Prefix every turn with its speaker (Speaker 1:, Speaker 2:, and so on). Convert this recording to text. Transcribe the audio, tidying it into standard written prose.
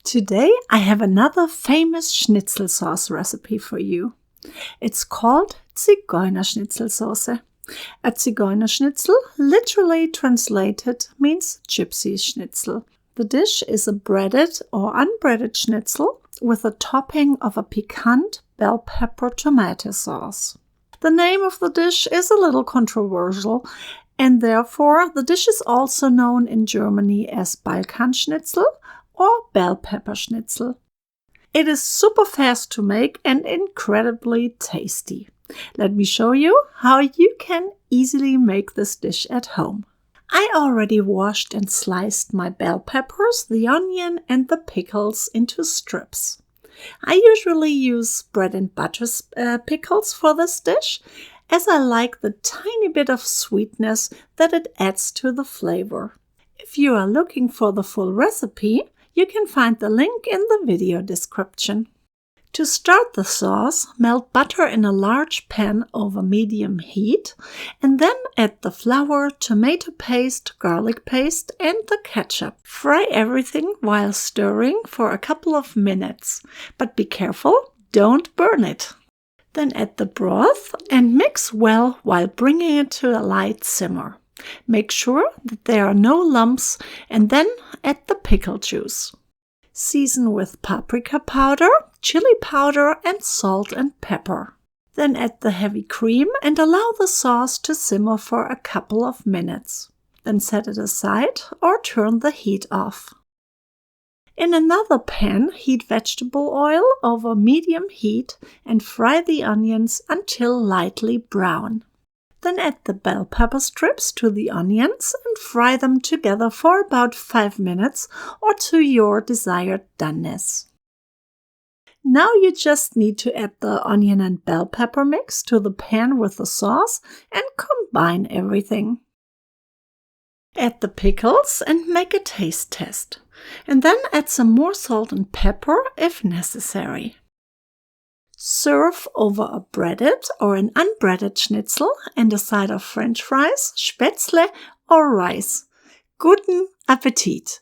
Speaker 1: Today I have another famous Schnitzel sauce recipe for you. It's called Zigeuner Schnitzel sauce. A Zigeuner Schnitzel, literally translated, means Gypsy Schnitzel. The dish is a breaded or unbreaded schnitzel with a topping of a piquant bell pepper tomato sauce. The name of the dish is a little controversial, and therefore the dish is also known in Germany as Balkan Schnitzel or bell pepper schnitzel. It is super fast to make and incredibly tasty. Let me show you how you can easily make this dish at home. I already washed and sliced my bell peppers, the onion and the pickles into strips. I usually use bread and butter pickles for this dish, as I like the tiny bit of sweetness that it adds to the flavor. If you are looking for the full recipe, you can find the link in the video description. To start the sauce, melt butter in a large pan over medium heat and then add the flour, tomato paste, garlic paste and the ketchup. Fry everything while stirring for a couple of minutes, but be careful, don't burn it. Then add the broth and mix well while bringing it to a light simmer. Make sure that there are no lumps and then add the pickle juice. Season with paprika powder, chili powder and salt and pepper. Then add the heavy cream and allow the sauce to simmer for a couple of minutes. Then set it aside or turn the heat off. In another pan, heat vegetable oil over medium heat and fry the onions until lightly brown. Then add the bell pepper strips to the onions and fry them together for about 5 minutes or to your desired doneness. Now you just need to add the onion and bell pepper mix to the pan with the sauce and combine everything. Add the pickles and make a taste test. And then add some more salt and pepper if necessary. Serve over a breaded or an unbreaded schnitzel and a side of French fries, Spätzle or rice. Guten Appetit!